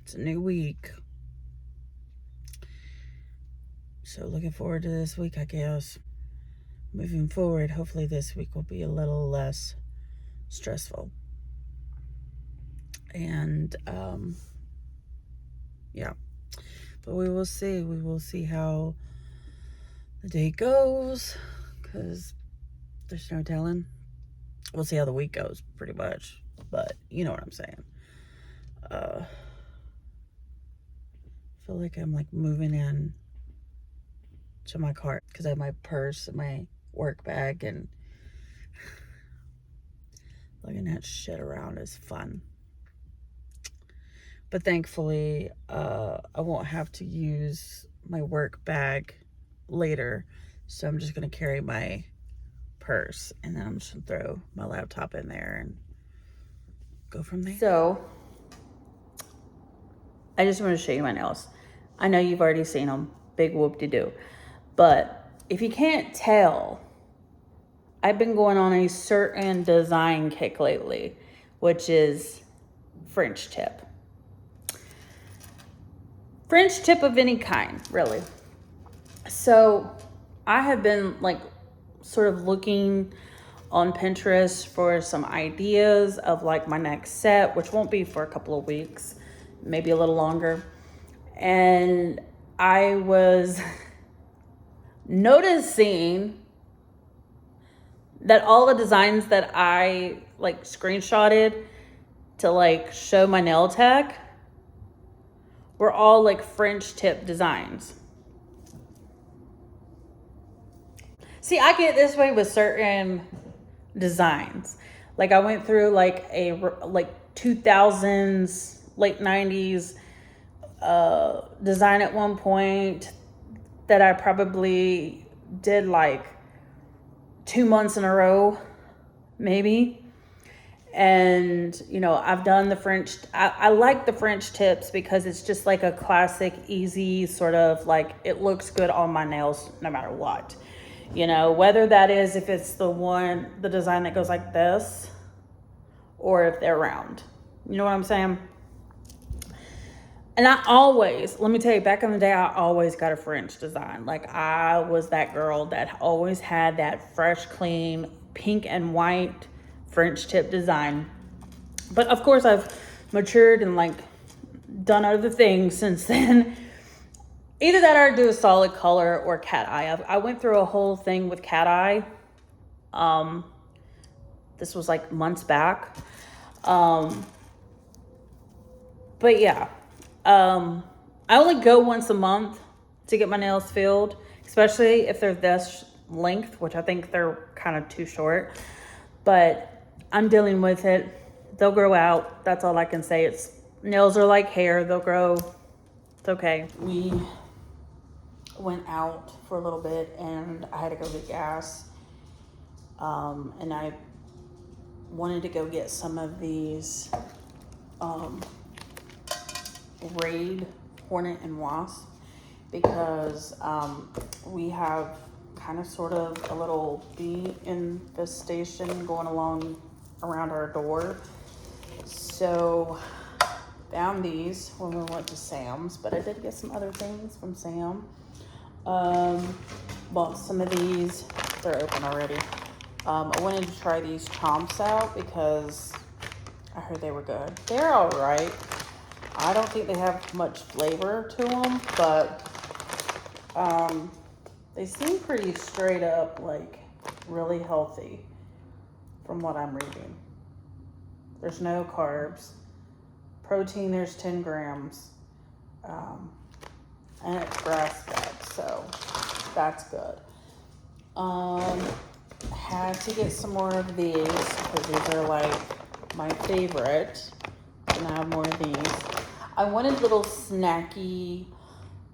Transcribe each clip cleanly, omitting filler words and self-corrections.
It's a new week. So looking forward to this week, I guess. Moving forward, hopefully this week will be a little less stressful. And yeah. But we will see. We will see how the day goes, because there's no telling. We'll see how the week goes, pretty much. But you know what I'm saying. I feel like I'm like moving in to my car because I have my purse and my work bag, and looking at shit around is fun. But thankfully, I won't have to use my work bag later. So I'm just going to carry my purse, and then I'm just going to throw my laptop in there and go from there. So I just want to show you my nails. I know you've already seen them. Big whoop-de-doo. But if you can't tell, I've been going on a certain design kick lately, which is French tip. French tip of any kind, really. So I have been like sort of looking on Pinterest for some ideas of like my next set, which won't be for a couple of weeks, maybe a little longer. And I was noticing that all the designs that I like screenshotted to like show my nail tech were all like French tip designs. See, I get this way with certain designs. Like I went through like a like 2000s, late 90s design at one point that I probably did like 2 months in a row, maybe. And, you know, I've done the French, I like the French tips because it's just like a classic, easy sort of like, it looks good on my nails no matter what. You know, whether that is if it's the design that goes like this, or if they're round. You know what I'm saying? And I always, let me tell you, back in the day, I always got a French design. Like I was that girl that always had that fresh, clean, pink and white French tip design. But of course I've matured and like done other things since then. Either that or do a solid color or cat eye. I went through a whole thing with cat eye. This was like months back. But yeah, I only go once a month to get my nails filled, especially if they're this length, which I think they're kind of too short. But I'm dealing with it. They'll grow out. That's all I can say. Nails are like hair. They'll grow. It's okay. We went out for a little bit and I had to go get gas. And I wanted to go get some of these Raid Hornet and Wasp because we have kind of sort of a little bee infestation going along around our door. So found these when we went to Sam's, but I did get some other things from Sam. Bought some of these. They're open already. I wanted to try these chomps out because I heard they were good. They're all right. I don't think they have much flavor to them, but they seem pretty straight up, like really healthy from what I'm reading. There's no carbs. Protein, there's 10 grams. And it's grass fed, so that's good. Had to get some more of these because these are like my favorite. And I have more of these. I wanted little snacky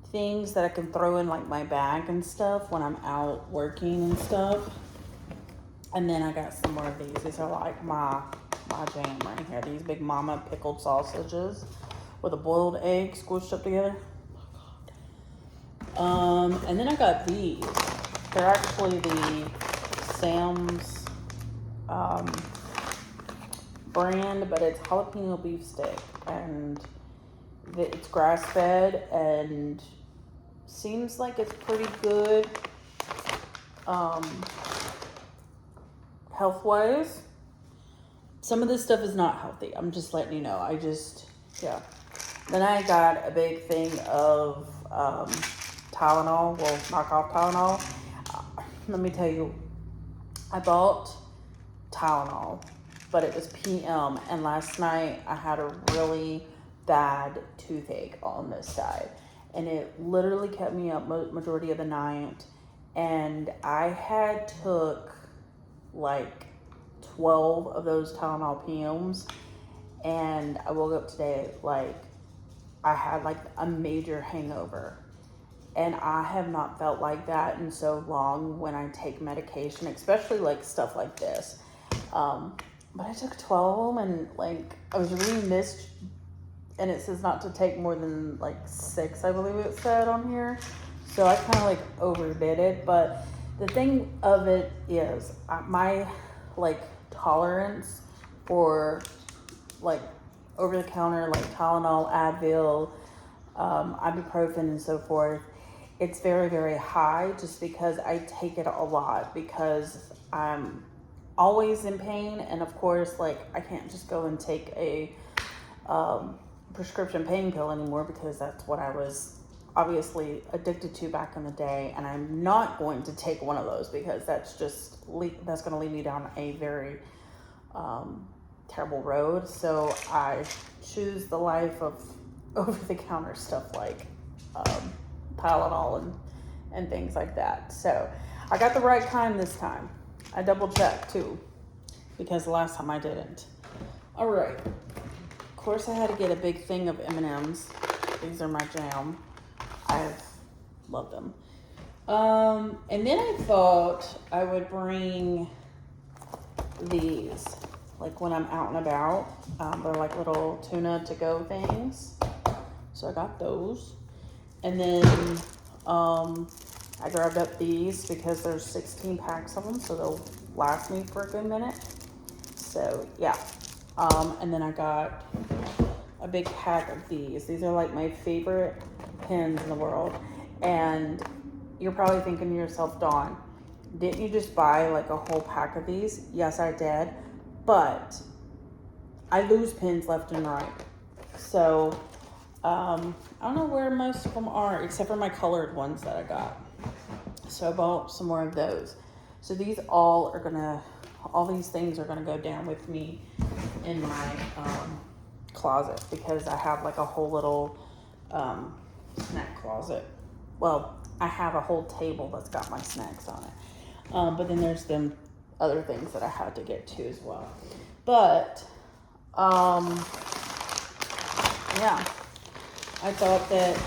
things that I can throw in like my bag and stuff when I'm out working and stuff. And then I got some more of these. These are like my jam right here. These Big Mama pickled sausages with a boiled egg squished up together. And then I got these. They're actually the Sam's brand, but it's jalapeno beef stick. And It's grass fed and seems like it's pretty good health wise. Some of this stuff is not healthy. I'm just letting you know. Yeah. Then I got a big thing of Tylenol, well, knockoff Tylenol. Let me tell you, I bought Tylenol, but it was PM, and last night I had a really bad toothache on this side, and it literally kept me up majority of the night, and I had took like 12 of those Tylenol PMs, and I woke up today like I had like a major hangover, and I have not felt like that in so long when I take medication, especially like stuff like this. But I took 12 of them, and like I was really missed, and it says not to take more than like 6, I believe it said on here. So I kind of like overdid it, but the thing of it is my like tolerance for like over the counter like Tylenol, Advil, ibuprofen and so forth, it's very, very high just because I take it a lot because I'm always in pain. And of course, like I can't just go and take a prescription pain pill anymore because that's what I was obviously addicted to back in the day. And I'm not going to take one of those because that's going to lead me down a very terrible road. So I choose the life of over-the-counter stuff like Tylenol and things like that. So I got the right kind this time. I double-checked too because the last time I didn't. All right. Of course, I had to get a big thing of M&Ms. These are my jam. I've loved them. And then I thought I would bring these, like when I'm out and about. They're like little tuna to-go things. So I got those. And then I grabbed up these because there's 16 packs of them, so they'll last me for a good minute. So yeah. And then I got a big pack of these. These are like my favorite pens in the world. And you're probably thinking to yourself, Dawn, didn't you just buy like a whole pack of these? Yes, I did. But I lose pens left and right. So I don't know where most of them are, except for my colored ones that I got. So I bought some more of those. So these all these things are gonna go down with me in my closet because I have like a whole little snack closet. Well, I have a whole table that's got my snacks on it. But then there's them other things that I had to get to as well. But yeah, I thought that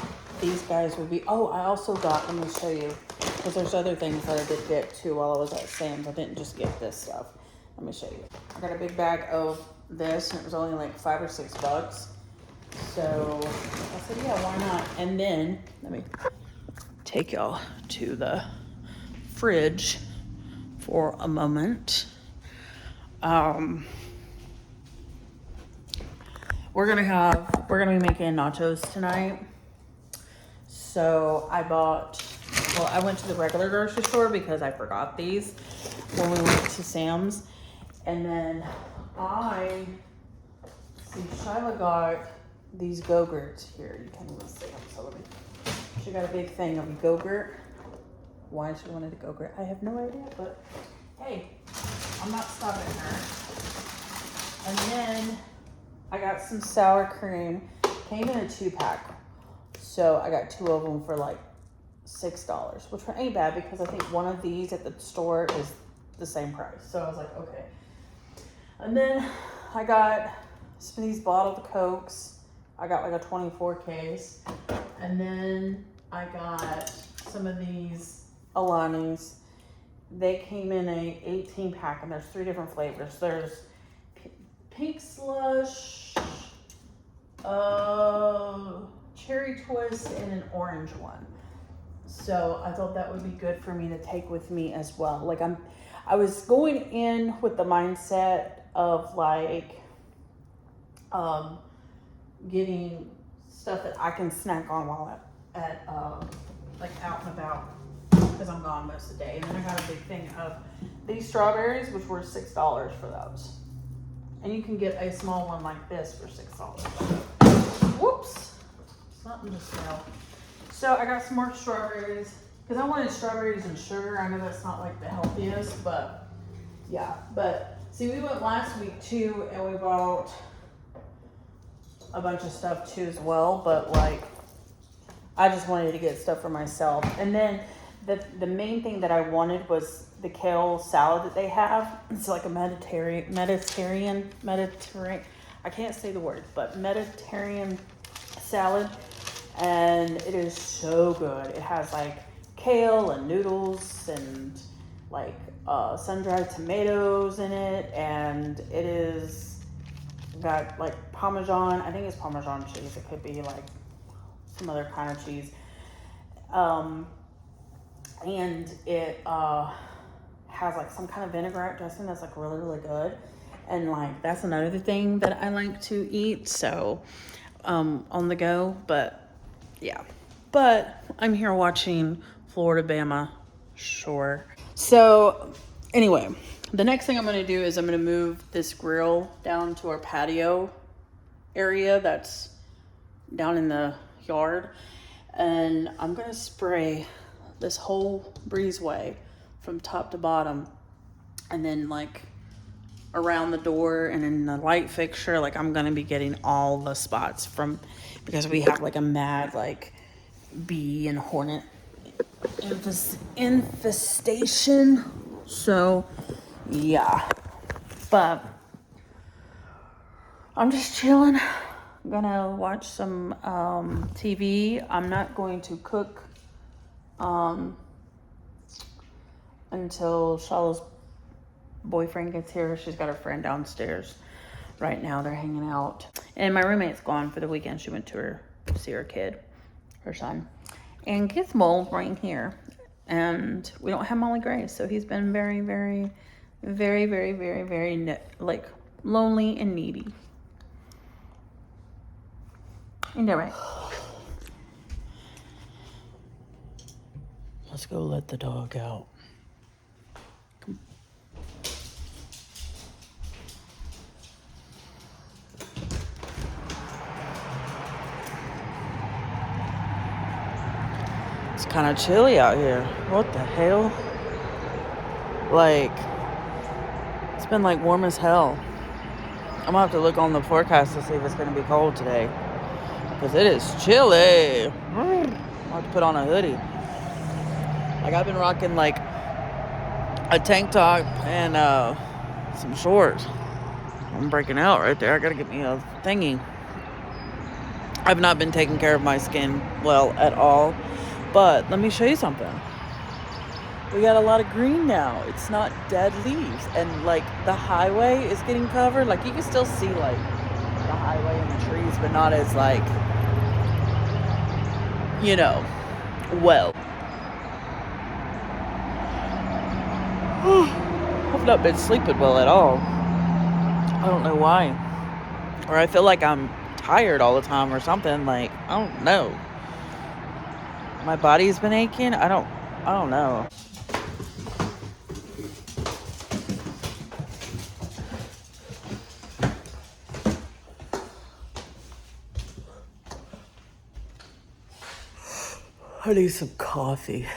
these guys would be, I also got, let me show you, because there's other things that I did get too while I was at Sam's. I didn't just get this stuff. Let me show you. I got a big bag of this, and it was only like $5 or $6. So I said, yeah, why not? And then, let me take y'all to the fridge for a moment. We're gonna be making nachos tonight. So I went to the regular grocery store because I forgot these when we went to Sam's. And then Shyla got these Go-Gurts here. You can't even see them, so let me. She got a big thing of Go-Gurt. Why she wanted a Go-Gurt, I have no idea, but hey, I'm not stopping her. And then I got some sour cream. Came in a 2-pack. So I got 2 of them for like $6, which ain't bad because I think one of these at the store is the same price. So I was like, okay. And then I got some of these bottled Cokes. I got like a 24 case. And then I got some of these Alanis. They came in a 18 pack and there's 3 different flavors. There's pink slush, cherry twist, and an orange one. So I thought that would be good for me to take with me as well. Like I was going in with the mindset of like getting stuff that I can snack on while at like out and about, because I'm gone most of the day. And then I got a big thing of these strawberries, which were $6 for those. And you can get a small one like this for $6. Whoops, something just fell. So I got some more strawberries because I wanted strawberries and sugar. I know that's not like the healthiest, but yeah. But see, we went last week too, and we bought a bunch of stuff too as well. But like, I just wanted to get stuff for myself. And then the main thing that I wanted was the kale salad that they have. It's like a Mediterranean, I can't say the word, but Mediterranean salad. And it is so good. It has like kale and noodles and like sun-dried tomatoes in it. And it is got like Parmesan. I think it's Parmesan cheese. It could be like some other kind of cheese. And it has like some kind of vinaigrette dressing that's like really, really good. And like, that's another thing that I like to eat. So, on the go, but yeah. But I'm here watching Florida-Bama Shore. So anyway, the next thing I'm going to do is I'm going to move this grill down to our patio area that's down in the yard. And I'm going to spray this whole breezeway from top to bottom, and then like around the door and in the light fixture. Like, I'm gonna be getting all the spots from, because we have like a mad like bee and hornet infestation. So yeah, but I'm just chilling. I'm gonna watch some TV. I'm not going to cook until Shala's boyfriend gets here. She's got her friend downstairs right now. They're hanging out. And my roommate's gone for the weekend. She went to see her kid, her son. And Gizmo right here. And we don't have Molly Gray, so he's been very, very, very, very, very, very, like, lonely and needy. Anyway. Let's go let the dog out. Come. It's kind of chilly out here. What the hell? Like, it's been like warm as hell. I'm gonna have to look on the forecast to see if it's gonna be cold today, because it is chilly. I'll have to put on a hoodie. Like, I've been rocking like a tank top and some shorts. I'm breaking out right there. I gotta get me a thingy. I've not been taking care of my skin well at all. But let me show you something. We got a lot of green now. It's not dead leaves. And like, the highway is getting covered. Like, you can still see like the highway and the trees, but not as like, you know, well. I've not been sleeping well at all. I don't know why. Or I feel like I'm tired all the time or something. Like, I don't know. My body's been aching. I don't know. I need some coffee.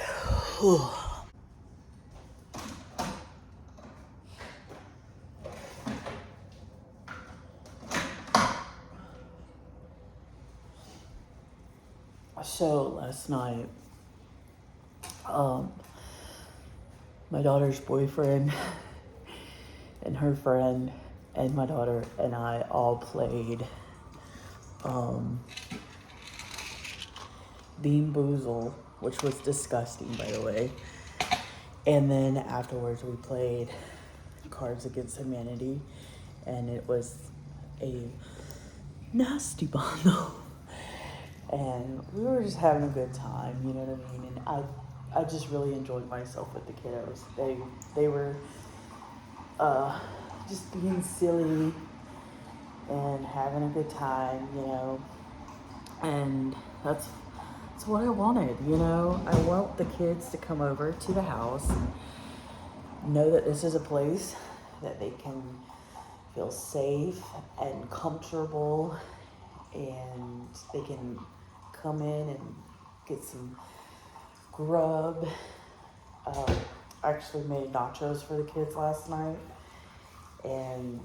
So last night, my daughter's boyfriend and her friend and my daughter and I all played Bean Boozle, which was disgusting, by the way. And then afterwards we played Cards Against Humanity, and it was a nasty bundle. And we were just having a good time, you know what I mean? And I just really enjoyed myself with the kiddos. They were just being silly and having a good time, you know. And that's what I wanted, you know. I want the kids to come over to the house and know that this is a place that they can feel safe and comfortable, and they can come in and get some grub. I actually made nachos for the kids last night, and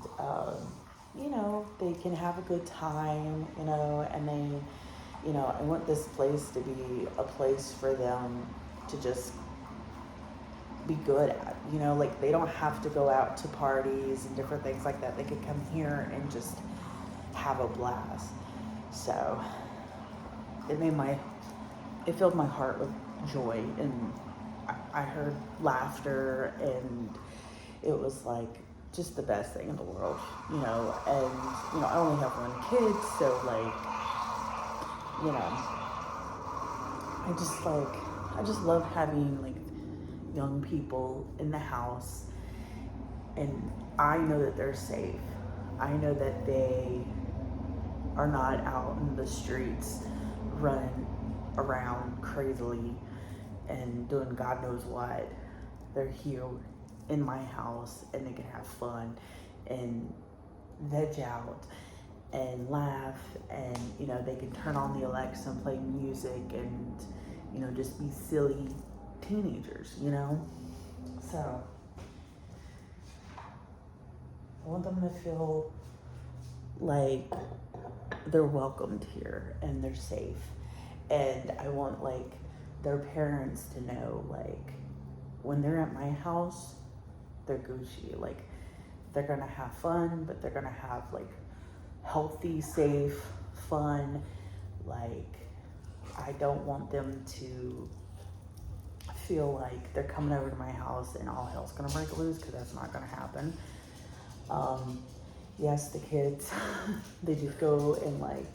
you know, they can have a good time, you know, and they, you know, I want this place to be a place for them to just be good at, you know, like they don't have to go out to parties and different things like that. They could come here and just have a blast. So it filled my heart with joy, and I heard laughter, and it was like just the best thing in the world, you know. And you know, I only have one kid, so like, you know, I just love having like young people in the house, and I know that they're safe. I know that they are not out in the streets running around crazily and doing God knows what. They're here in my house, and they can have fun and veg out and laugh, and you know, they can turn on the Alexa and play music, and you know, just be silly teenagers, you know. So I want them to feel like they're welcomed here and they're safe. And I want like their parents to know, like, when they're at my house, they're Gucci. Like, they're gonna have fun, but they're gonna have like healthy, safe fun. Like, I don't want them to feel like they're coming over to my house and all hell's gonna break loose, because that's not gonna happen. Yes, the kids, they just go and like,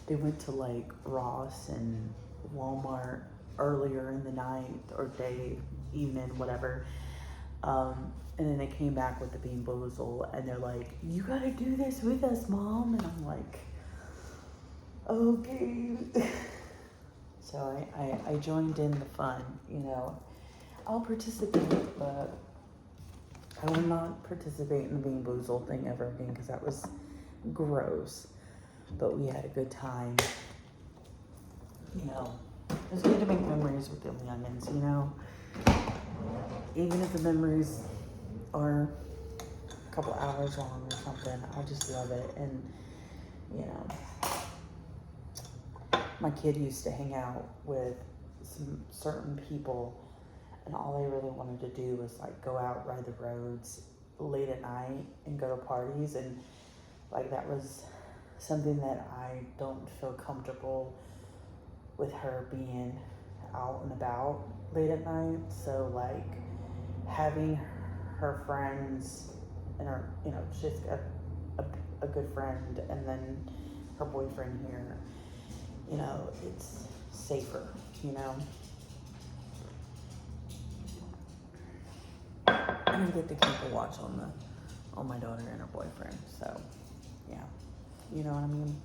they went to like Ross and Walmart earlier in the night or day, evening, whatever. And then they came back with the Bean Boozle, and they're like, "You gotta do this with us, Mom." And I'm like, okay. So I joined in the fun, you know. I'll participate, but I will not participate in the Bean Boozle thing ever again, because that was gross. But we had a good time. You know, it's good to make memories with them youngins, you know. Even if the memories are a couple hours long or something, I just love it. And, you know, my kid used to hang out with some certain people, and all they really wanted to do was like go out, ride the roads late at night and go to parties. And like, that was something that I don't feel comfortable with her being out and about late at night. So like, having her friends and her, you know, she's got a good friend, and then her boyfriend here, you know, it's safer, you know. And I get to keep a watch on my daughter and her boyfriend. So yeah, you know what I mean.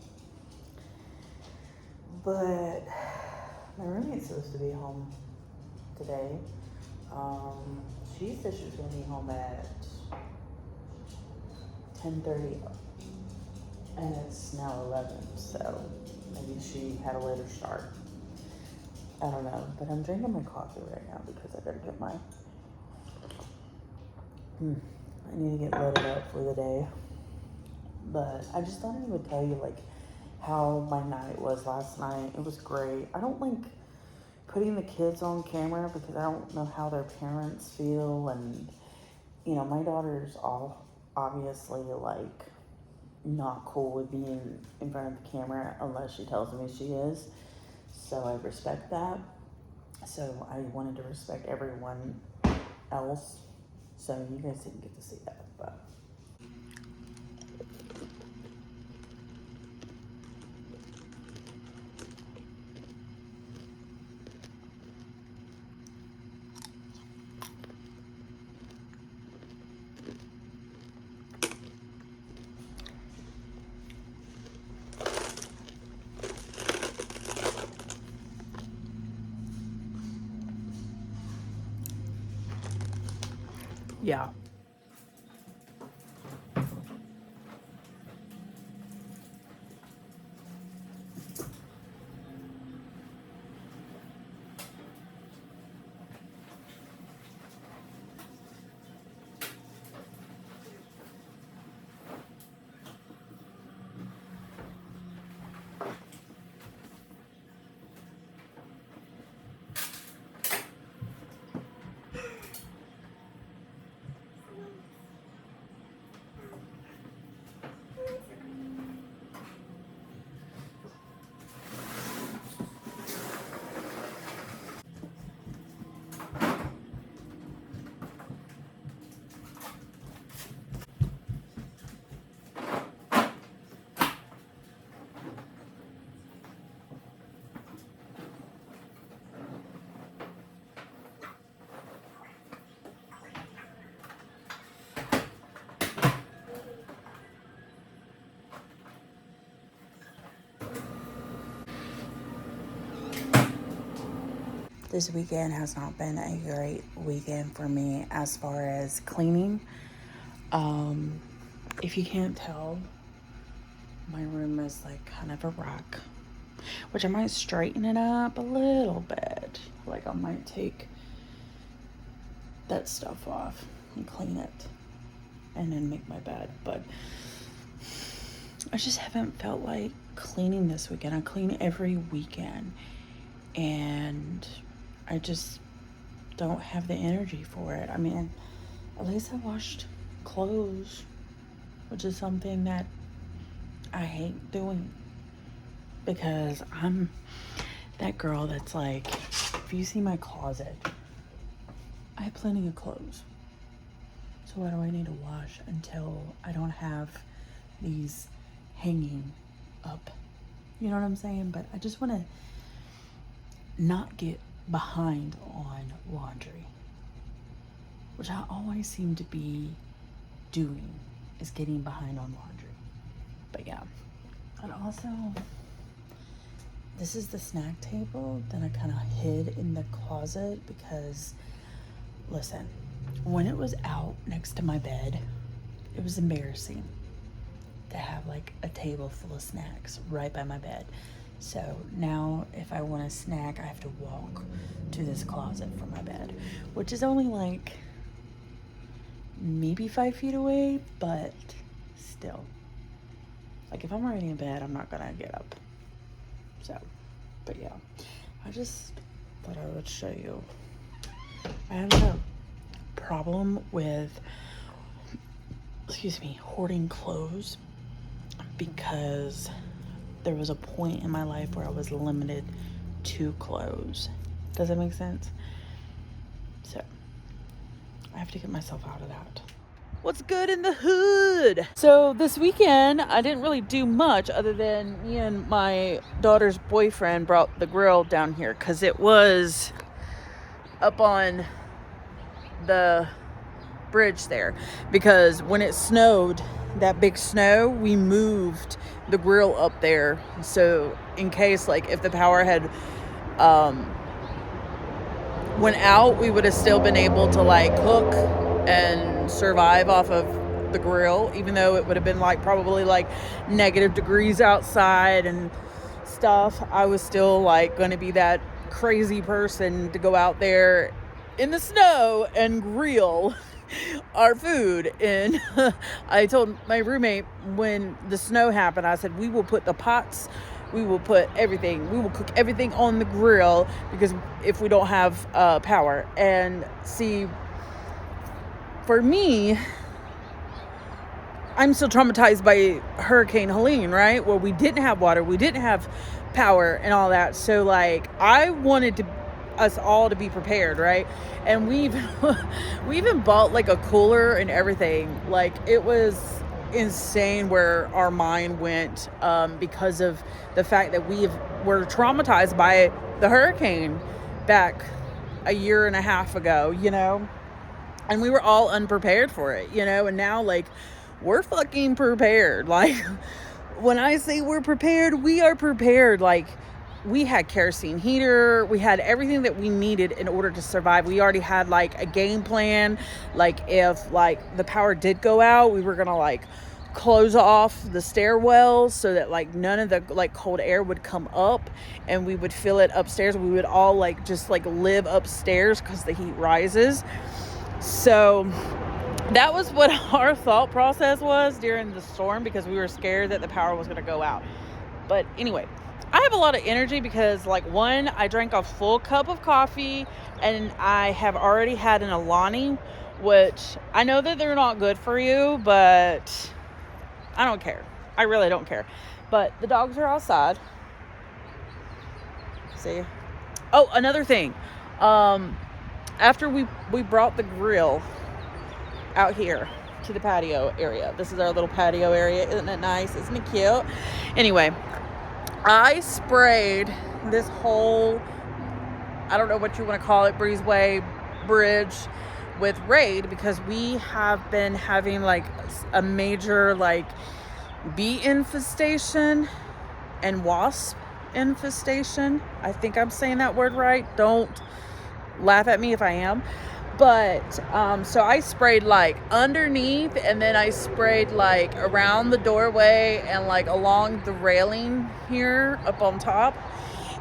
But my roommate's supposed to be home today. She said she was gonna be home at 10:30, and it's now 11. So maybe she had a later start. I don't know. But I'm drinking my coffee right now because I gotta get my. I need to get loaded up for the day. But I just thought I would tell you like how my night was last night. It was great. I don't like putting the kids on camera because I don't know how their parents feel, and you know, my daughter's all obviously like not cool with being in front of the camera unless she tells me she is. So I respect that. So I wanted to respect everyone else. So you guys didn't get to see that, but. Yeah. This weekend has not been a great weekend for me as far as cleaning. If you can't tell, my room is like kind of a wreck, which I might straighten it up a little bit. Like I might take that stuff off and clean it and then make my bed. But I just haven't felt like cleaning this weekend. I clean every weekend and I just don't have the energy for it. I mean, at least I washed clothes, which is something that I hate doing because I'm that girl that's like, if you see my closet, I have plenty of clothes. So why do I need to wash until I don't have these hanging up? You know what I'm saying? But I just want to not get behind on laundry, which I always seem to be doing, is getting behind on laundry. But yeah, and also this is the snack table that I kind of hid in the closet because, listen, when it was out next to my bed, it was embarrassing to have like a table full of snacks right by my bed. So now if I want a snack, I have to walk to this closet from my bed, which is only like maybe 5 feet away, but still. Like if I'm already in bed, I'm not gonna get up. So, but yeah, I just thought I would show you. I have a problem with, hoarding clothes because there was a point in my life where I was limited to clothes. Does that make sense? So I have to get myself out of that. What's good in the hood? So this weekend, I didn't really do much other than me and my daughter's boyfriend brought the grill down here because it was up on the bridge there. Because when it snowed, that big snow, we moved the grill up there. So in case, like, if the power had went out, we would have still been able to, like, cook and survive off of the grill, even though it would have been, like, probably, like, negative degrees outside and stuff. I was still, like, going to be that crazy person to go out there in the snow and grill our food. And I told my roommate when the snow happened, I said, we will put the pots, we will put everything, we will cook everything on the grill, because if we don't have power. And see, for me, I'm still traumatized by Hurricane Helene, right? Where we didn't have water, we didn't have power and all that. So like, I wanted us all to be prepared, right? And we even bought like a cooler and everything. Like, it was insane where our mind went because of the fact that we were traumatized by the hurricane back a year and a half ago, you know, and we were all unprepared for it, you know. And now, like, we're fucking prepared. Like, when I say we're prepared, we are prepared. Like, we had kerosene heater. We had everything that we needed in order to survive. We already had like a game plan. Like if like the power did go out, we were going to like close off the stairwells so that like none of the like cold air would come up, and we would fill it upstairs. We would all like just like live upstairs because the heat rises. So that was what our thought process was during the storm, because we were scared that the power was going to go out. But anyway, I have a lot of energy because, like, one, I drank a full cup of coffee, and I have already had an Alani, which I know that they're not good for you, but I don't care. I really don't care. But the dogs are outside. See? Oh, another thing. After we brought the grill out here to the patio area. This is our little patio area. Isn't it nice? Isn't it cute? Anyway, I sprayed this whole, I don't know what you want to call it, breezeway bridge with Raid, because we have been having like a major like bee infestation and wasp infestation. I think I'm saying that word right. Don't laugh at me if I am. But so I sprayed like underneath, and then I sprayed like around the doorway and like along the railing here up on top.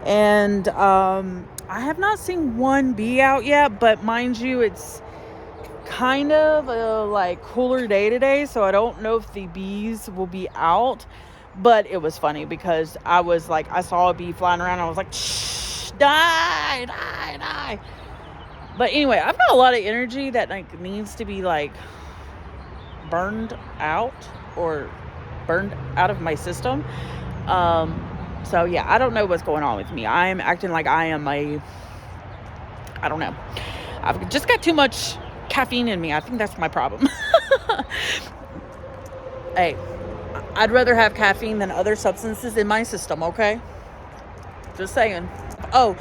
And I have not seen one bee out yet, but mind you, it's kind of a like cooler day today, so I don't know if the bees will be out. But it was funny because I was like, I saw a bee flying around and I was like, shh, die. But anyway, I've got a lot of energy that like needs to be like burned out or burned out of my system. So yeah, I don't know what's going on with me. I am acting like I am I don't know. I've just got too much caffeine in me. I think that's my problem. Hey, I'd rather have caffeine than other substances in my system, okay? Just saying. Oh,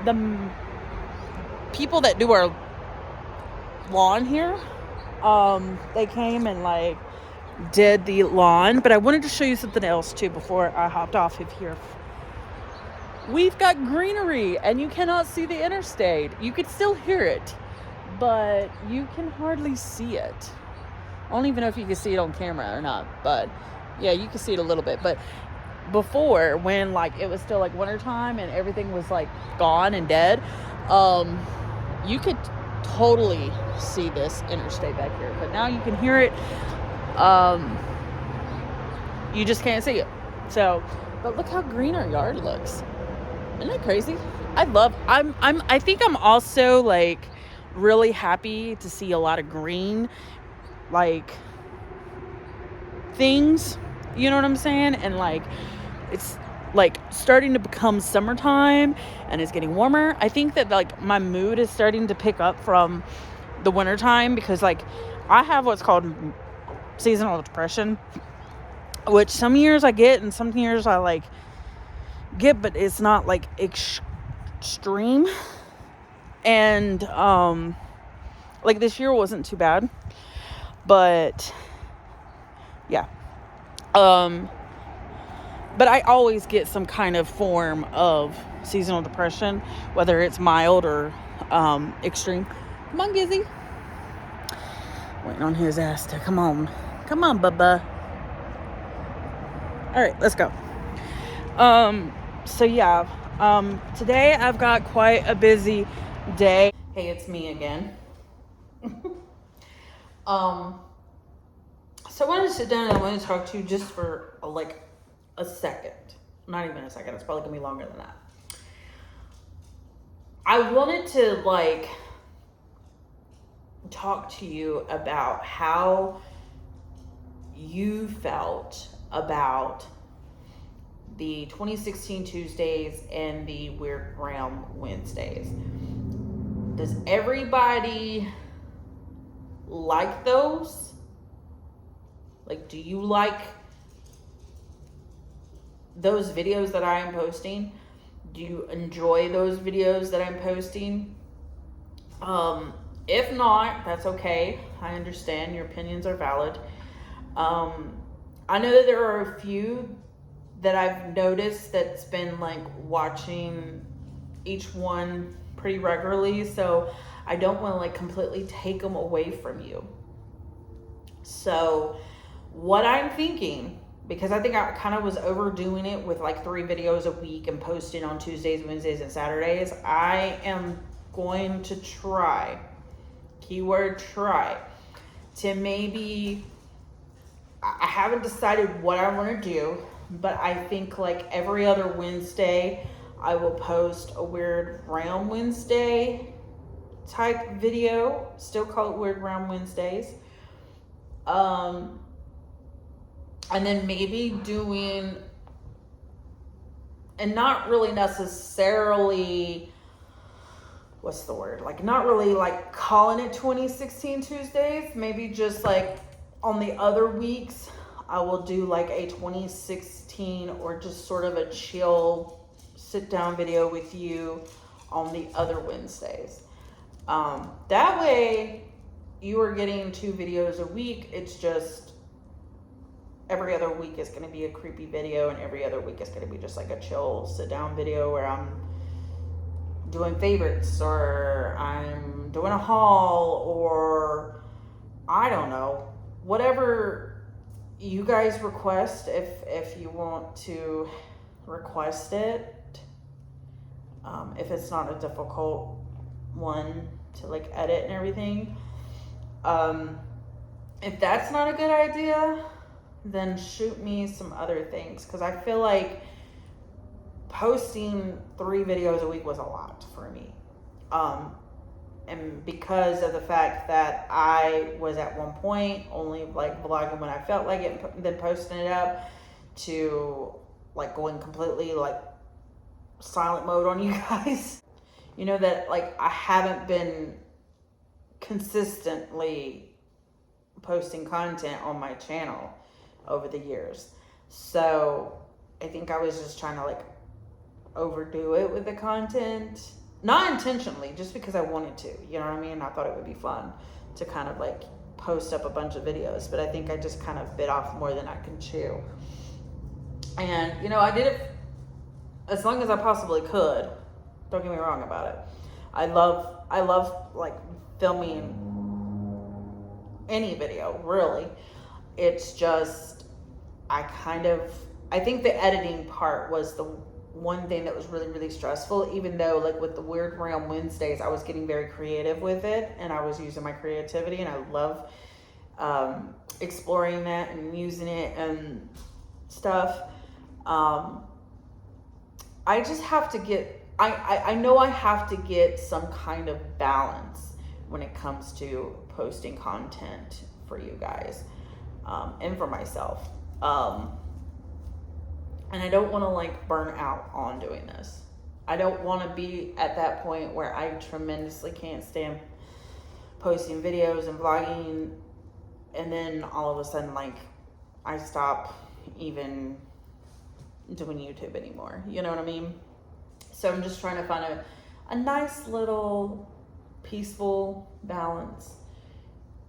the people that do our lawn here, they came and like did the lawn, but I wanted to show you something else too before I hopped off of here. We've got greenery, and you cannot see the interstate. You could still hear it, but you can hardly see it. I don't even know if you can see it on camera or not, but yeah, you can see it a little bit. But before, when like it was still like wintertime and everything was like gone and dead, you could totally see this interstate back here, but now you can hear it. You just can't see it. So, but look how green our yard looks. Isn't that crazy? I think I'm also like really happy to see a lot of green, like things, you know what I'm saying? And like, it's like starting to become summertime and it's getting warmer. I think that like my mood is starting to pick up from the wintertime, because like I have what's called seasonal depression, which some years I get and some years I like get, but it's not like extreme. And like this year wasn't too bad, but yeah. But I always get some kind of form of seasonal depression, whether it's mild or extreme. Come on, Gizzy. Waiting on his ass to come on. Come on, Bubba. All right, let's go. So yeah, today I've got quite a busy day. Hey, it's me again. So I wanted to sit down and I wanted to talk to you just for like a second. Not even a second. It's probably gonna be longer than that. I wanted to like talk to you about how you felt about the 2016 Tuesdays and the Weird Realm Wednesdays. Does everybody like those? Like, do you like those videos that I am posting? Do you enjoy those videos that I'm posting? If not, that's okay. I understand. Your opinions are valid. I know that there are a few that I've noticed that's been like watching each one pretty regularly, so I don't want to like completely take them away from you. So what I'm thinking, because I think I kind of was overdoing it with like 3 videos a week and posting on Tuesdays, Wednesdays, and Saturdays, I am going to try, keyword try, to maybe, I haven't decided what I want to do, but I think like every other Wednesday I will post a Weird Round Wednesday type video, still call it Weird Round Wednesdays. And then maybe doing, and not really necessarily, what's the word? Like not really like calling it 2016 Tuesdays, maybe just like on the other weeks, I will do like a 2016 or just sort of a chill sit down video with you on the other Wednesdays. That way you are getting 2 videos a week. It's just every other week is going to be a creepy video, and every other week is going to be just like a chill sit down video where I'm doing favorites, or I'm doing a haul, or I don't know, whatever you guys request. If you want to request it, if it's not a difficult one to like edit and everything, if that's not a good idea, then shoot me some other things, because I feel like posting 3 videos a week was a lot for me. And because of the fact that I was at one point only like vlogging when I felt like it, and then posting it up, to like going completely like silent mode on you guys, you know, that like I haven't been consistently posting content on my channel over the years. So I think I was just trying to like overdo it with the content, not intentionally, just because I wanted to, you know what I mean? I thought it would be fun to kind of like post up a bunch of videos, but I think I just kind of bit off more than I can chew. And you know, I did it as long as I possibly could. Don't get me wrong about it. I love like filming any video, really. It's just, I think the editing part was the one thing that was really, really stressful, even though like with the Weird Round Wednesdays, I was getting very creative with it, and I was using my creativity, and I love exploring that and using it and stuff. I just have to get, I know I have to get some kind of balance when it comes to posting content for you guys, and for myself. And I don't want to like burn out on doing this. I don't want to be at that point where I tremendously can't stand posting videos and vlogging, and then all of a sudden like I stop even doing YouTube anymore. You know what I mean? So I'm just trying to find a nice little peaceful balance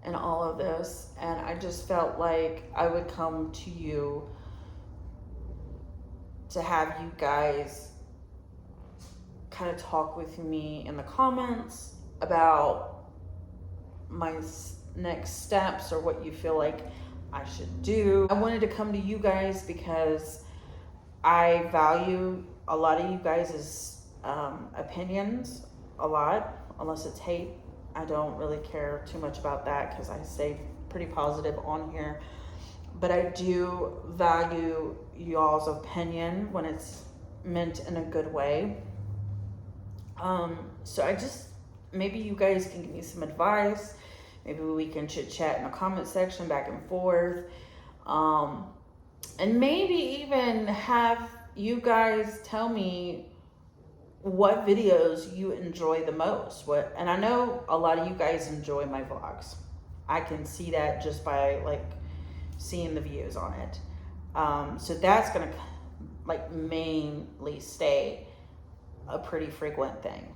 in all of this. And I just felt like I would come to you to have you guys kind of talk with me in the comments about my next steps, or what you feel like I should do. I wanted to come to you guys because I value a lot of you guys' opinions a lot. Unless it's hate, I don't really care too much about that, because I stay pretty positive on here. But I do value y'all's opinion when it's meant in a good way. So I just, maybe you guys can give me some advice. Maybe we can chit chat in the comment section back and forth. And maybe even have you guys tell me what videos you enjoy the most. And I know a lot of you guys enjoy my vlogs. I can see that just by like seeing the views on it. So that's gonna like mainly stay a pretty frequent thing.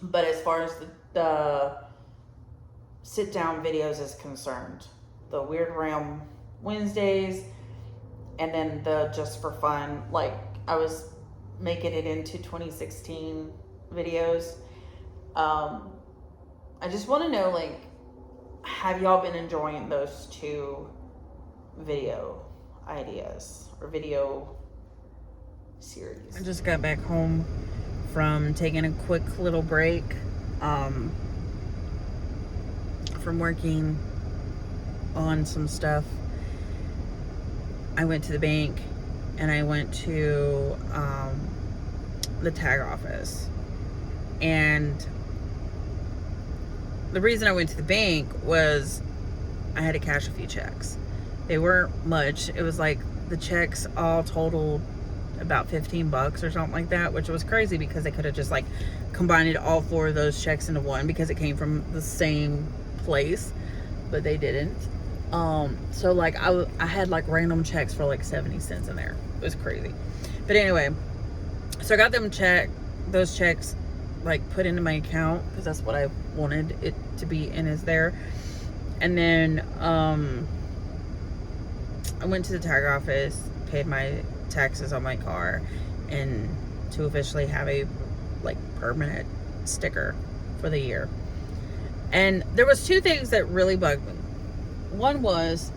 But as far as the sit down videos is concerned, the Weird Round Wednesdays, and then the just for fun, like I was making it into 2016 videos. I just want to know, like, have y'all been enjoying those two video ideas or video series? I just got back home from taking a quick little break from working on some stuff. I went to the bank and I went to the tag office. And the reason I went to the bank was I had to cash a few checks. They weren't much. It was like the checks all totaled about $15 or something like that, which was crazy because they could have just like combined all 4 of those checks into one because it came from the same place, but they didn't. So like I had like random checks for like 70 cents in there. It was crazy. But anyway, so I got those checks like put into my account because that's what I wanted it to be in, is there. And then I went to the tag office, paid my taxes on my car, and to officially have a like permanent sticker for the year. And there was 2 things that really bugged me. One was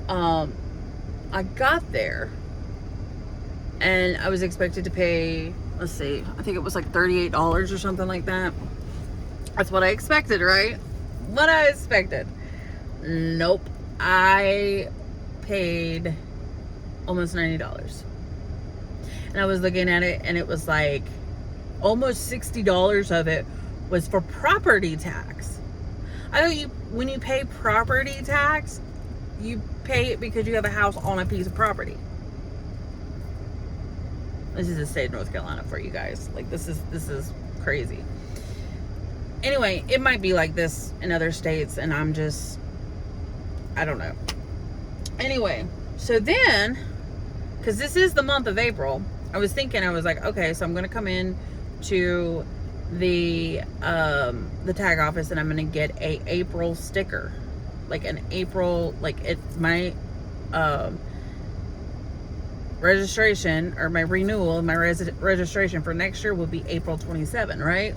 I got there and I was expected to pay, let's see, I think it was like $38 or something like that. That's what I expected, right? What I expected. Nope. I paid almost $90. And I was looking at it and it was like almost $60 of it was for property tax. I know when you pay property tax, you pay it because you have a house on a piece of property. This is the state of North Carolina for you guys. Like this is crazy. Anyway, it might be like this in other states and I don't know. Anyway, so then, because this is the month of April, I was like, okay, so I'm going to come in to the tag office and I'm going to get a April sticker. Like an April, like my registration or my renewal of my registration for next year will be April 27, right?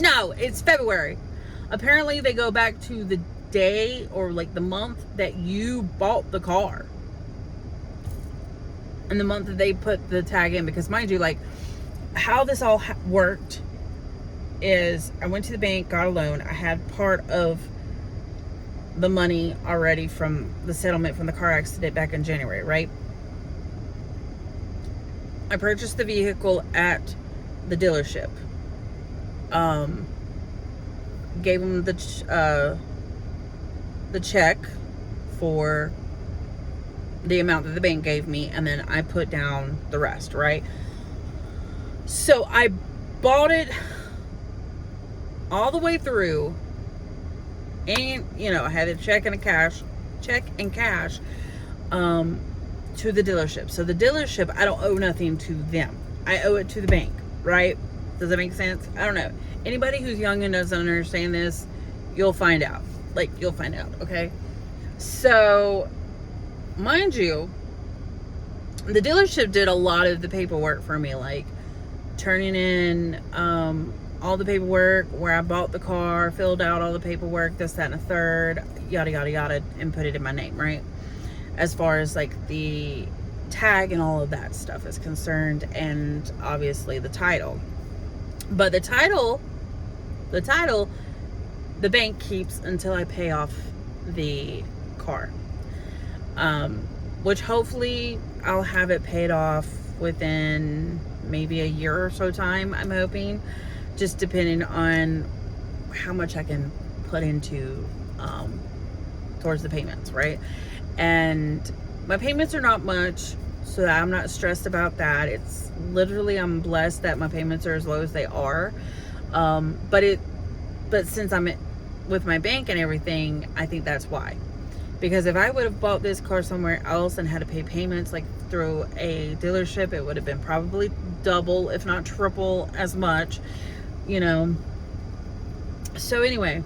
No, it's February. Apparently they go back to the day or like the month that you bought the car and the month that they put the tag in. Because mind you, like how this all worked is I went to the bank, got a loan. I had part of the money already from the settlement from the car accident back in January, right? I purchased the vehicle at the dealership. Gave them the check for the amount that the bank gave me, and then I put down the rest, right? So I bought it all the way through, and I had a check and cash to the dealership. So the dealership, I don't owe nothing to them. I owe it to the bank, right? Does that make sense? I don't know. Anybody who's young and doesn't understand this, you'll find out. Okay? So, mind you, the dealership did a lot of the paperwork for me, like turning in all the paperwork where I bought the car, filled out all the paperwork, this, that, and a third, yada, yada, yada, and put it in my name, right? As far as like the tag and all of that stuff is concerned, and obviously the title. But the title, the bank keeps until I pay off the car. Which hopefully I'll have it paid off within maybe a year or so time, I'm hoping. Just depending on how much I can put into towards the payments, right? And my payments are not much, so I'm not stressed about that. It's literally, I'm blessed that my payments are as low as they are. But since I'm with my bank and everything, I think that's why. Because if I would have bought this car somewhere else and had to pay payments like through a dealership, it would have been probably double, if not triple as much, So anyway,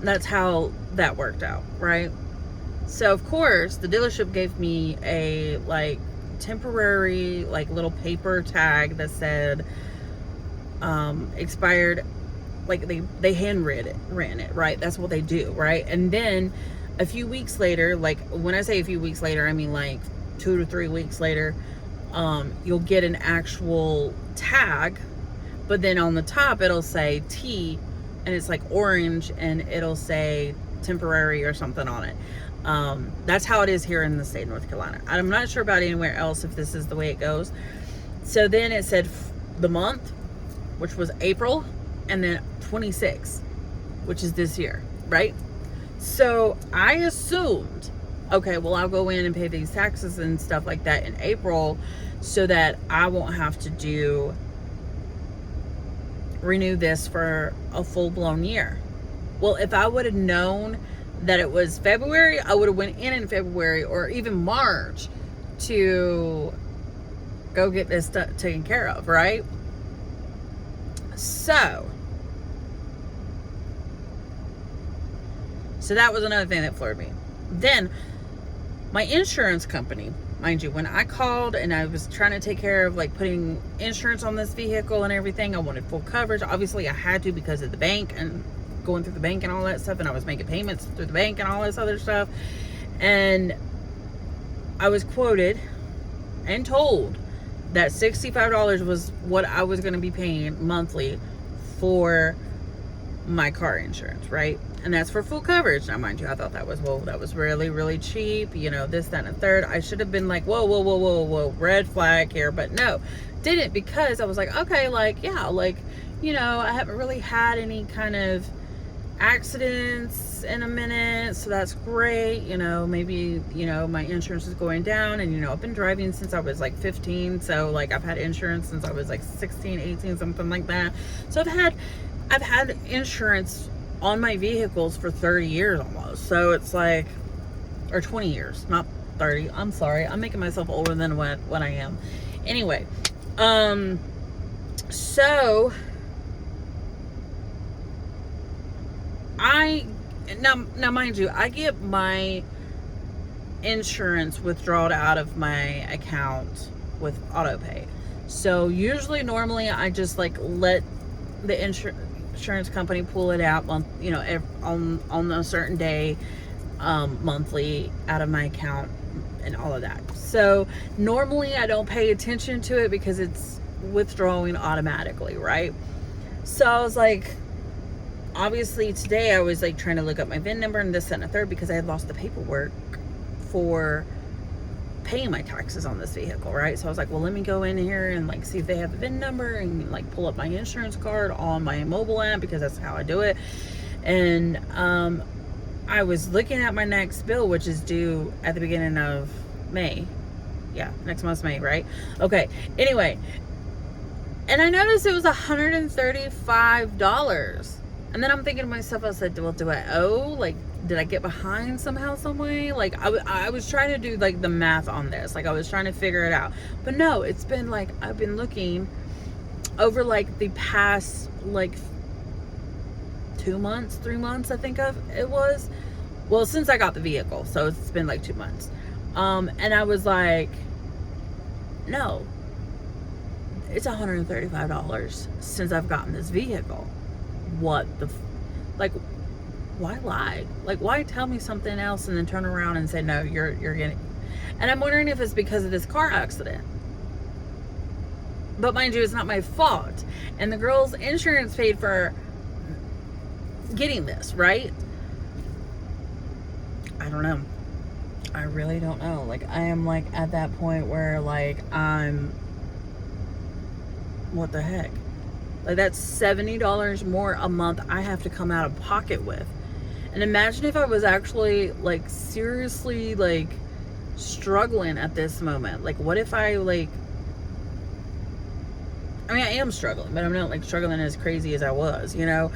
that's how that worked out, right? So of course the dealership gave me a like temporary like little paper tag that said expired. Like they ran it, right? That's what they do, right? And then a few weeks later, like when I say a few weeks later, I mean like 2 to 3 weeks later, you'll get an actual tag, but then on the top it'll say T, and it's like orange, and it'll say temporary or something on it. That's how it is here in the state of North Carolina. I'm not sure about anywhere else if this is the way it goes. So then it said the month, which was April, and then 26, which is this year, right? So I assumed, okay, well, I'll go in and pay these taxes and stuff like that in April so that I won't have to renew this for a full-blown year. Well, if I would have known that it was February, I would have went in February or even March to go get this stuff taken care of, right? So that was another thing that floored me. Then my insurance company, mind you, when I called and I was trying to take care of like putting insurance on this vehicle and everything, I wanted full coverage. Obviously I had to because of the bank and going through the bank and all that stuff, and I was making payments through the bank and all this other stuff. And I was quoted and told that $65 was what I was going to be paying monthly for my car insurance, right? And that's for full coverage. Now, mind you, I thought that was, well, that was really, really cheap, you know, this, that, and a third. I should have been like, whoa, red flag here. But no, didn't, because I was like, okay, like, yeah, like, you know, I haven't really had any kind of accidents in a minute, so that's great. You know, maybe, you know, my insurance is going down, and you know, I've been driving since I was like 15, so like I've had insurance since I was like 16, 18, something like that. So I've had insurance on my vehicles for 30 years almost. So it's like, or 20 years, not 30. I'm sorry, I'm making myself older than what I am. Anyway, so now mind you, I get my insurance withdrawn out of my account with AutoPay. So usually, normally, I just like let the insurance company pull it out on a certain day, monthly, out of my account and all of that. So normally I don't pay attention to it because it's withdrawing automatically, right? So I was like, obviously today I was like trying to look up my VIN number and this, that, and a third, because I had lost the paperwork for paying my taxes on this vehicle, right? So I was like, well, let me go in here and like see if they have the VIN number and like pull up my insurance card on my mobile app, because that's how I do it. And I was looking at my next bill, which is due at the beginning of May. Yeah, next month's May, right? Okay, anyway, and I noticed it was $135. And then I'm thinking to myself, I said, well, do I owe? Like, did I get behind somehow, some way? Like, I was trying to do, like, the math on this. Like, I was trying to figure it out. But no, it's been, like, I've been looking over, like, the past, like, 2 months, 3 months, I think it was. Well, since I got the vehicle. So it's been, like, 2 months. And I was like, no. It's $135 since I've gotten this vehicle. What the, like, why lie? Like, why tell me something else and then turn around and say, no, you're getting, and I'm wondering if it's because of this car accident. But mind you, it's not my fault. And the girl's insurance paid for getting this, right? I don't know. I really don't know. Like, I am, like, at that point where, like, what the heck? Like, that's $70 more a month I have to come out of pocket with. And imagine if I was actually, like, seriously, like, struggling at this moment. Like, what if I, like, I mean, I am struggling, but I'm not, like, struggling as crazy as I was, you know?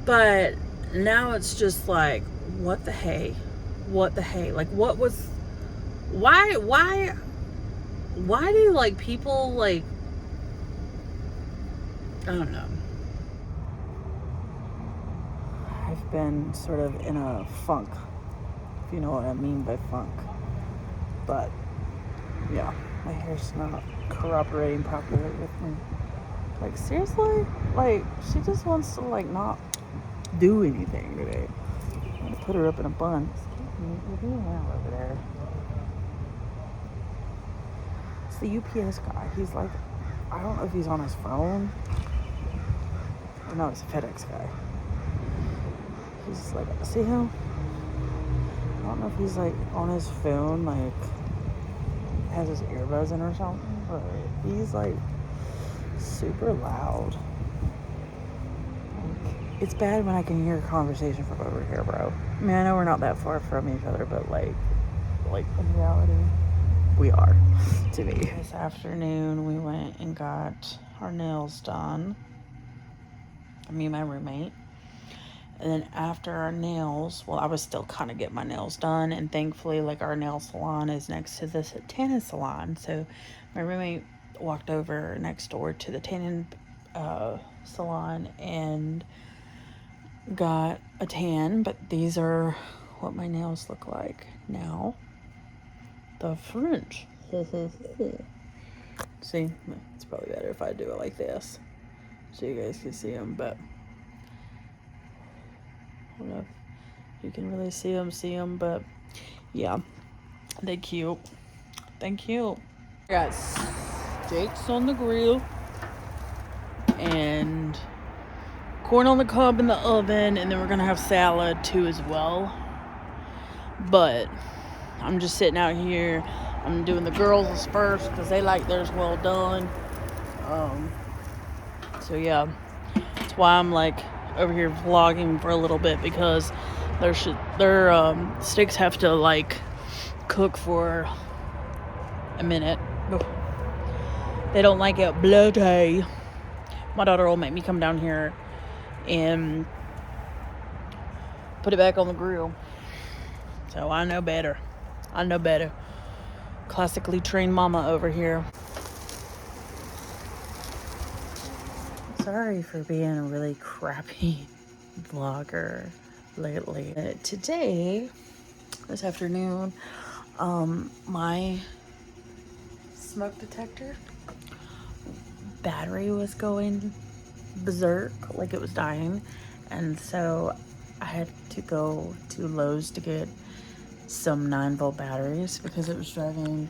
But now it's just like, what the hey? What the hey? Like, what was, why do, like, people, like, I don't know. I've been sort of in a funk you know what I mean by funk. But yeah, my hair's not cooperating properly with me. Like, seriously? Like, she just wants to, like, not do anything today. I'm gonna put her up in a bun. What are you doing now over there? It's the UPS guy. He's like, I don't know if he's on his phone. Or no, it's a FedEx guy. He's like, see him? I don't know if he's like on his phone, like has his earbuds in or something, but he's like super loud. Like, it's bad when I can hear a conversation from over here, bro. I mean, I know we're not that far from each other, but like in reality, we are to me. This afternoon, we went and got our nails done. Me and my roommate. And then after our nails, well, I was still kind of getting my nails done, and thankfully, like, our nail salon is next to this tannin salon. So my roommate walked over next door to the tannin salon and got a tan. But these are what my nails look like now. The French. See, it's probably better if I do it like this so you guys can see them, but I don't know if you can really see them, but yeah, they cute. Thank you. Got steaks on the grill and corn on the cob in the oven, and then we're gonna have salad too as well. But I'm just sitting out here. I'm doing the girls first because they like theirs well done. So yeah, that's why I'm like over here vlogging for a little bit, because their steaks have to like cook for a minute. They don't like it bloody. My daughter will make me come down here and put it back on the grill. So I know better. Classically trained mama over here. Sorry for being a really crappy vlogger lately. Today, this afternoon, my smoke detector battery was going berserk, like it was dying, and so I had to go to Lowe's to get some 9-volt batteries because it was driving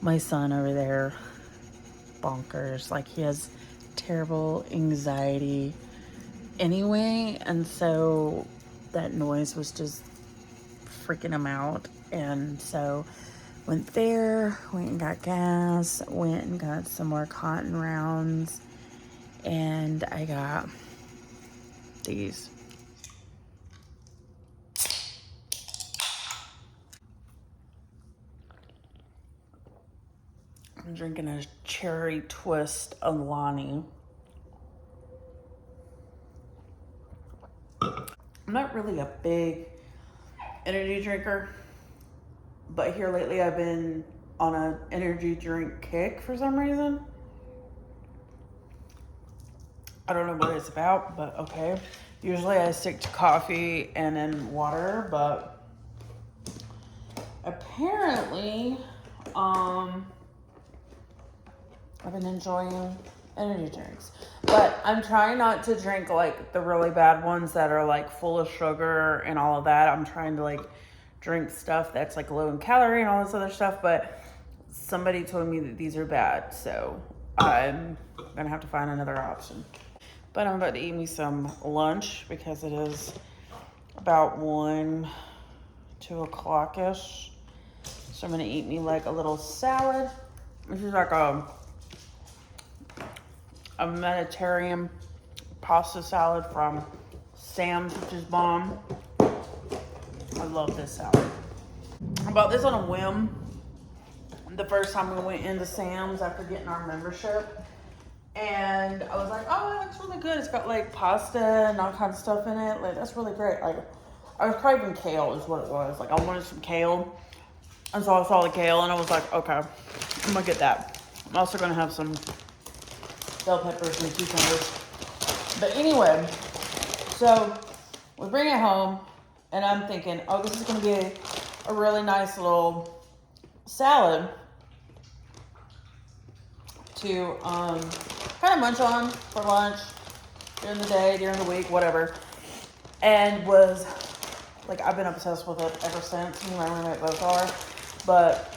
my son over there bonkers. Like, he has terrible anxiety anyway, and so that noise was just freaking him out. And so went there, went and got gas, went and got some more cotton rounds, and I got these. I'm drinking a cherry twist Alani. I'm not really a big energy drinker, but here lately I've been on an energy drink kick for some reason. I don't know what it's about, but okay. Usually I stick to coffee and then water, but apparently I've been enjoying energy drinks. But I'm trying not to drink like the really bad ones that are like full of sugar and all of that. I'm trying to like drink stuff that's like low in calorie and all this other stuff, but somebody told me that these are bad, so I'm gonna have to find another option. But I'm about to eat me some lunch because it is about 1, 2 o'clock-ish. So I'm gonna eat me like a little salad. This is like a Mediterranean pasta salad from Sam's, which is bomb. I love this salad. I bought this on a whim the first time we went into Sam's after getting our membership. And I was like, oh, it looks really good. It's got like pasta and all kinds of stuff in it. Like, that's really great. Like, I was craving kale is what it was. Like, I wanted some kale. And so I saw the kale and I was like, okay, I'm gonna get that. I'm also gonna have some bell peppers and cucumbers. But anyway, so we bring it home And I'm thinking, oh, this is going to be a really nice little salad to kind of munch on for lunch during the day, during the week, whatever. And was like, I've been obsessed with it ever since. Me and my roommate both are. But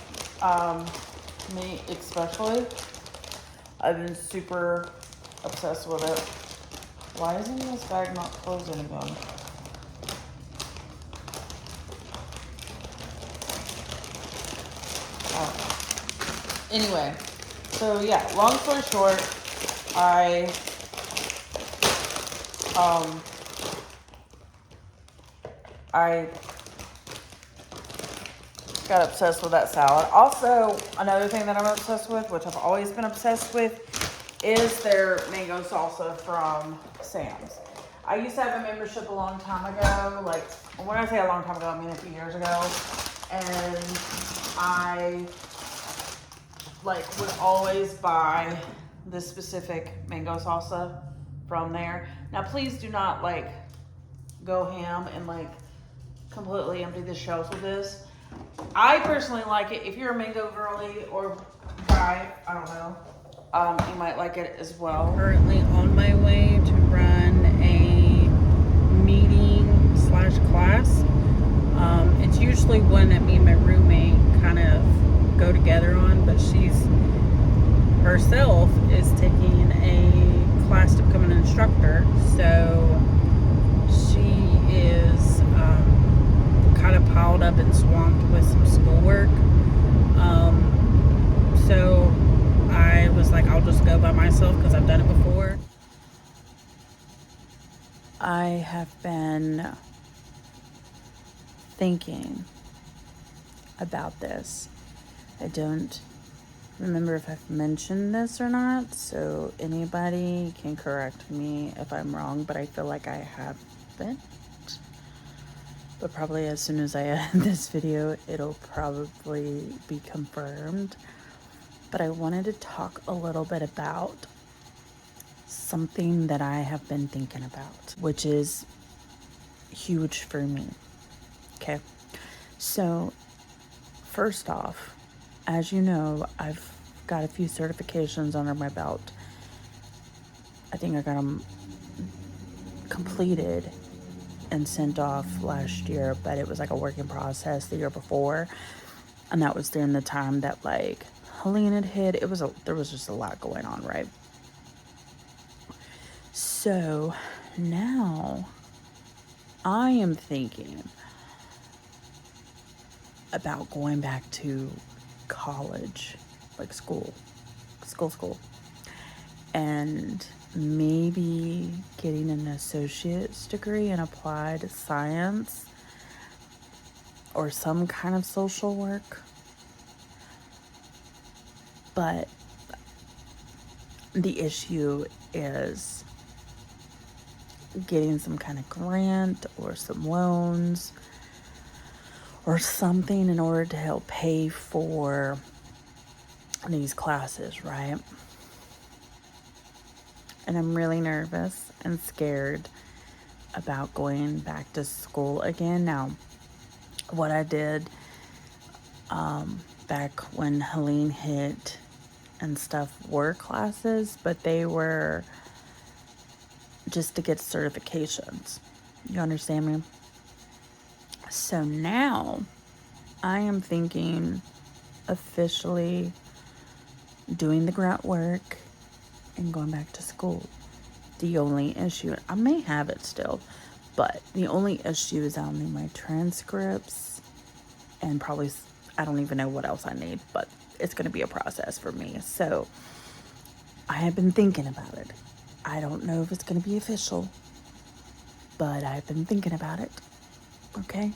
me especially, I've been super obsessed with it. Why isn't this bag not closing again? Anyway, so yeah, long story short, I got obsessed with that salad. Also, another thing that I'm obsessed with, which I've always been obsessed with, is their mango salsa from Sam's. I used to have a membership a long time ago. Like, when I say a long time ago, I mean a few years ago. And I would always buy this specific mango salsa from there. Now, please do not go ham and completely empty the shelves with this. I personally like it. If you're a mango girly or guy, I don't know, you might like it as well. Currently on my way to run a meeting/class. It's usually one that me and my roommate kind of go together on, but she's herself is taking a class to become an instructor, so she is kind of piled up and swamped with some schoolwork. So I was like, I'll just go by myself because I've done it before. I have been thinking about this. I don't remember if I've mentioned this or not, so anybody can correct me if I'm wrong, but I feel like I haven't. But probably as soon as I edit this video, it'll probably be confirmed. But I wanted to talk a little bit about something that I have been thinking about, which is huge for me. Okay. So, first off, as you know, I've got a few certifications under my belt. I think I got them completed and sent off last year, but it was like a work in process the year before. And that was during the time that Helene had hit. There was just a lot going on, right? So now I am thinking about going back to college, school, and maybe getting an associate's degree in applied science or some kind of social work. But the issue is getting some kind of grant or some loans or something in order to help pay for these classes, right? And I'm really nervous and scared about going back to school again. Now, what I did back when Helene hit and stuff were classes, but they were just to get certifications. You understand me? So now I am thinking officially doing the grunt work and going back to school. The only issue, I may have it still, but the only issue is I'll need my transcripts and probably, I don't even know what else I need, but it's going to be a process for me. So I have been thinking about it. I don't know if it's going to be official, but I've been thinking about it. Okay?